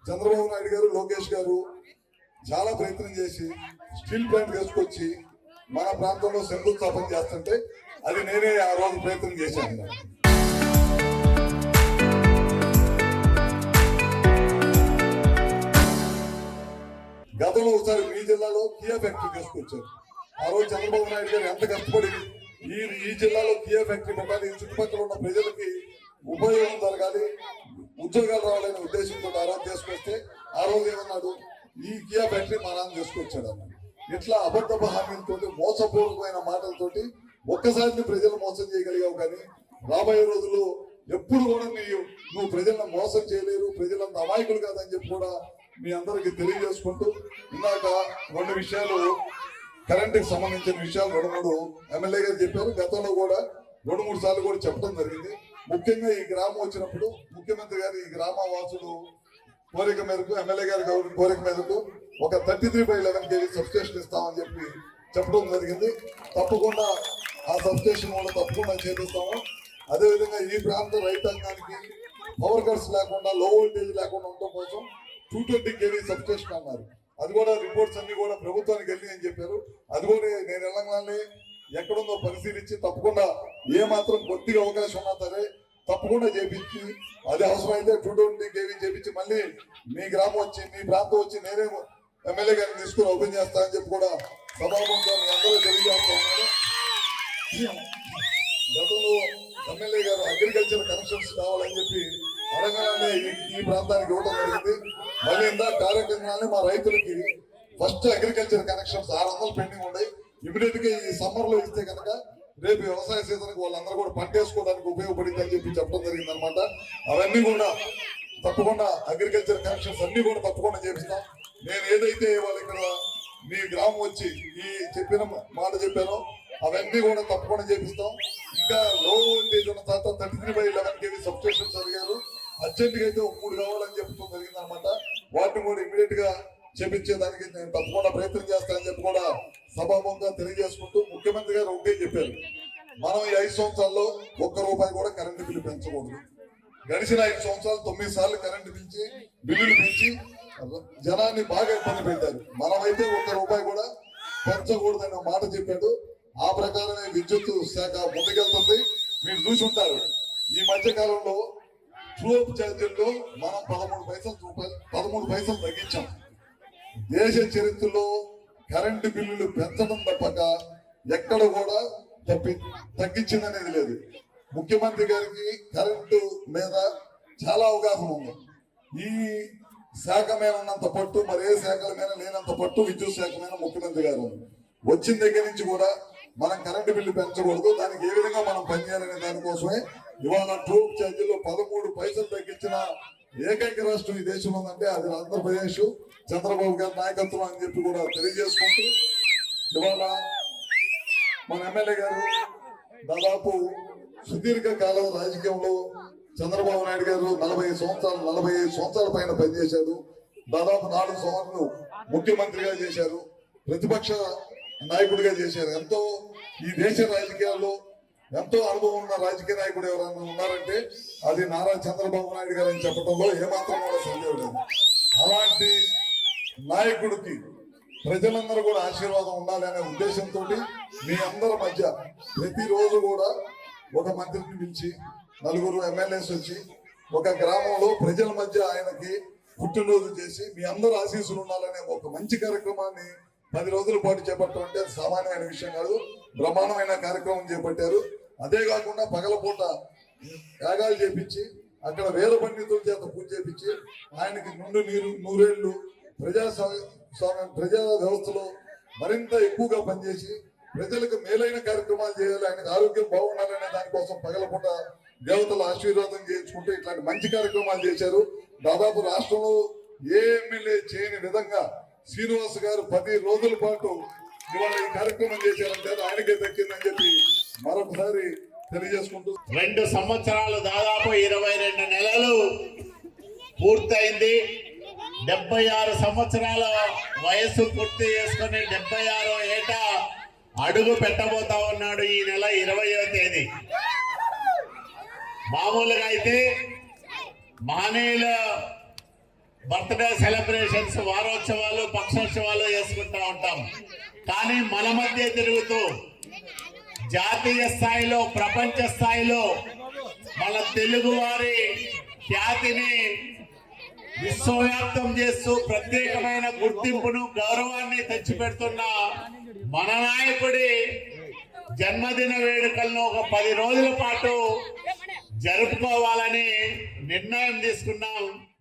చంద్రబాబు నాయుడు గారు, లోకేష్ గారు చాలా ప్రయత్నం చేసి స్టీల్ ప్లాంట్ తీసుకొచ్చి మన ప్రాంతంలో శంకుస్థాపన చేస్తుంటే అది నేనే ఆ రోజు ప్రయత్నం చేశాను. గతంలో ఒకసారి మీ జిల్లాలో కియా ఫ్యాక్టరీ తీసుకొచ్చారు. ఆ రోజు చంద్రబాబు నాయుడు గారు ఎంత కష్టపడి ఈ జిల్లాలో కియా ఫ్యాక్టరీ పెట్టాలి, చుట్టుపక్కల ఉన్న ప్రజలకి ఉపయోగం జరగాలి, ఉద్యోగాలు రావాలనే ఉద్దేశంతో ఆ రోజు తీసుకొస్తే ఆ రోజు ఏమన్నాడు, ఈ కియా ఫ్యాక్టరీ మా నాన్న తీసుకొచ్చాడు అన్నాడు. ఇట్లా అబద్ధపు హామీలతోటి, మోసపూర్వకమైన మాటలతోటి ఒక్కసారి ప్రజలు మోసం చేయగలిగావు. కానీ రాబోయే రోజుల్లో ఎప్పుడు కూడా నువ్వు ప్రజలను మోసం చేయలేరు, ప్రజలంతా అమాయకులు కాదని చెప్పి కూడా మీ అందరికి తెలియజేసుకుంటూ, ఇందాక 2 విషయాలు కరెంటుకి సంబంధించిన విషయాలు 2-3 ఎమ్మెల్యే గారు చెప్పారు. గతంలో కూడా 2-3 సార్లు కూడా చెప్పడం జరిగింది. ముఖ్యంగా ఈ గ్రామం వచ్చినప్పుడు ముఖ్యమంత్రి గారు ఈ గ్రామ వాసులు కోరిక మేరకు, ఎమ్మెల్యే గారి కోరిక మేరకు ఒక 33/11 kV సబ్స్టేషన్ ఇస్తామని చెప్పి చెప్పడం జరిగింది. తప్పకుండా ఆ సబ్స్టేషన్ కూడా తప్పకుండా చేపిస్తాము. అదేవిధంగా ఈ ప్రాంత రైతాంగానికి పవర్ కట్స్ లేకుండా, లో వోల్టేజ్ లేకుండా ఉండటం కోసం 220 kV సబ్స్టేషన్ అన్నారు. అది కూడా రిపోర్ట్స్ అన్ని కూడా ప్రభుత్వానికి వెళ్ళి అని చెప్పారు. అది కూడా నేను వెళ్ళగానే ఎక్కడుందో పరిశీలించి తప్పకుండా ఏ మాత్రం కొద్దిగా అవకాశం ఉన్నా సరే తప్పకుండా చేపించి, అది అవసరమైతే 220 kV చేపించి మళ్ళీ మీ గ్రామం వచ్చి, మీ ప్రాంతం వచ్చి నేనే ఎమ్మెల్యే గారిని తీసుకుని ఓపెన్ చేస్తా అని చెప్పి కూడా సభాముఖంగా మీ అందరూ తెలియజేస్తా ఉన్నారు. గతంలో ఎమ్మెల్యే గారు అగ్రికల్చర్ కనెక్షన్స్ కావాలని చెప్పి అడగానే ఈ ప్రాంతానికి ఇవ్వడం జరిగింది. మళ్ళీ ఇందా కార్యక్రమాన్ని మా రైతులకి ఫస్ట్ అగ్రికల్చర్ కనెక్షన్స్ 600 పెండింగ్ ఉన్నాయి. ఇమీడియట్ గా ఈ సమ్మర్ లో ఇస్తే కనుక రేపు వ్యవసాయ సీజన్ వాళ్ళందరూ కూడా పంట వేసుకోవడానికి ఉపయోగపడింది అని చెప్పి చెప్పడం జరిగింది అనమాట. అవన్నీ కూడా తప్పకుండా అగ్రికల్చర్ కనెక్షన్స్ అన్ని కూడా తప్పకుండా చేపిస్తాం. నేను ఏదైతే వాళ్ళు ఇక్కడ మీ గ్రామం వచ్చి ఈ చెప్పిన మాట చెప్పానో అవన్నీ కూడా తప్పకుండా చేపిస్తాం. ఇంకా లో వోల్టేజ్ ఉన్న తర్వాత 33/11 kV సబ్స్టేషన్స్ అడిగారు. అర్జెంట్ గా అయితే 3 కావాలని చెప్పడం జరిగింది అనమాట. వాటిని కూడా ఇమీడియట్ గా చేపించేదానికి నేను తప్పకుండా ప్రయత్నం చేస్తానని చెప్పి కూడా సభాముఖంగా తెలియజేసుకుంటూ, ముఖ్యమంత్రి గారు ఒకటే చెప్పారు, మనం ఈ 5 సంవత్సరాల్లో ₹1 కూడా కరెంటు బిల్లు పెంచకూడదు. గడిచిన 5 సంవత్సరాలు 9 సార్లు కరెంటు బిల్లులు పెంచి జనాన్ని బాగా ఇబ్బంది పెట్టారు. మనమైతే ₹1 కూడా పెంచకూడదనే మాట చెప్పాడు. ఆ ప్రకారమే విద్యుత్ శాఖ ముందుకెళ్తుంది. మీరు చూసుంటారు, ఈ మధ్య కాలంలో ట్రూఅప్ ఛార్జీల్లో మనం 13 పైసలు తగ్గించాం. దేశ చరిత్రలో కరెంటు బిల్లులు పెంచడం తప్పక ఎక్కడ కూడా తగ్గించిందనేది లేదు. ముఖ్యమంత్రి గారికి కరెంటు మీద చాలా అవగాహన ఉంది. ఈ శాఖ మీద ఉన్నంత పట్టు మరి ఏ శాఖల మీద లేనంత పట్టు విద్యుత్ శాఖ మీద ముఖ్యమంత్రి గారు ఉంది. వచ్చిన దగ్గర నుంచి కూడా మనం కరెంటు బిల్లు పెంచకూడదు, దానికి ఏ విధంగా మనం పనిచేయాలనే దానికోసమే ఇవాళ ట్రూఅప్ ఛార్జీలో 13 పైసలు తగ్గించిన ఏకైక రాష్ట్రం ఈ దేశంలో ఉందంటే అది ఆంధ్రప్రదేశ్, చంద్రబాబు గారి నాయకత్వం అని చెప్పి కూడా తెలియజేసుకుంటూ, ఇవాళ మన ఎమ్మెల్యే గారు దాదాపు సుదీర్ఘ కాలం రాజకీయంలో చంద్రబాబు నాయుడు గారు 45 సంవత్సరాల పైన పనిచేశారు. దాదాపు 4 సంవత్సరాలు ముఖ్యమంత్రిగా చేశారు, ప్రతిపక్ష నాయకుడిగా చేశారు. ఎంతో ఈ దేశ రాజకీయాల్లో ఎంతో అనుభవం ఉన్న రాజకీయ నాయకుడు ఎవరైనా ఉన్నారంటే అది నారా చంద్రబాబు నాయుడు గారు అని చెప్పడంలో ఏమాత్రం కూడా సందేహం లేదు. అలాంటి నాయకుడికి ప్రజలందరూ కూడా ఆశీర్వాదం ఉండాలి అనే ఉద్దేశంతో మీ అందరి మధ్య ప్రతిరోజు కూడా ఒక మంత్రిని పిలిచి 4 ఎమ్మెల్యేస్ వచ్చి ఒక గ్రామంలో ప్రజల మధ్య ఆయనకి పుట్టినరోజు చేసి మీ అందరూ ఆశీస్సులు ఉండాలనే ఒక మంచి కార్యక్రమాన్ని 10 రోజుల పాటు చేపట్టడం అంటే సామాన్యమైన విషయం కాదు. బ్రహ్మాండమైన కార్యక్రమం చేపట్టారు. అదే కాకుండా పగలపూట యాగాలు చేపించి అక్కడ వేద పండితుల చేత పూజ చేపించి ఆయనకి నుండి నూరేళ్లు ప్రజా వ్యవస్థలో మరింత ఎక్కువగా పనిచేసి ప్రజలకు మేలైన కార్యక్రమాలు చేయాలి, ఆయనకు ఆరోగ్యం బాగుండాలనే దానికోసం పగలపూట దేవతల ఆశీర్వాదం చేయించుకుంటూ ఇట్లాంటి మంచి కార్యక్రమాలు చేశారు. దాదాపు రాష్ట్రంలో ఏ ఎమ్మెల్యే చేయని విధంగా శ్రీనివాస్ గారు 10 రోజుల పాటు ఇవాళ ఈ కార్యక్రమం చేశారంటే ఆయనకే దక్కిందని చెప్పి మరొకసారి తెలియజేసుకుంటూ, 2 సంవత్సరాలు దాదాపు 22 నెలలు పూర్తయింది. 76 సంవత్సరాల వయస్సు పూర్తి చేసుకుని 76వ ఏట అడుగు పెట్టబోతా ఉన్నాడు ఈ నెల 20వ తేదీ. మామూలుగా అయితే మహనీయుల బర్త్డే సెలబ్రేషన్స్, వారోత్సవాలు, పక్షోత్సవాలు చేసుకుంటా ఉంటాం. కానీ మన మధ్య తిరుగుతూ జాతీయ స్థాయిలో, ప్రపంచ స్థాయిలో మన తెలుగు వారి ఖ్యాతిని విశ్వవ్యాప్తం చేస్తూ ప్రత్యేకమైన గుర్తింపును, గౌరవాన్ని తెచ్చిపెడుతున్న మన నాయకుడి జన్మదిన వేడుకలను ఒక 10 రోజుల పాటు జరుపుకోవాలని నిర్ణయం తీసుకున్నాం.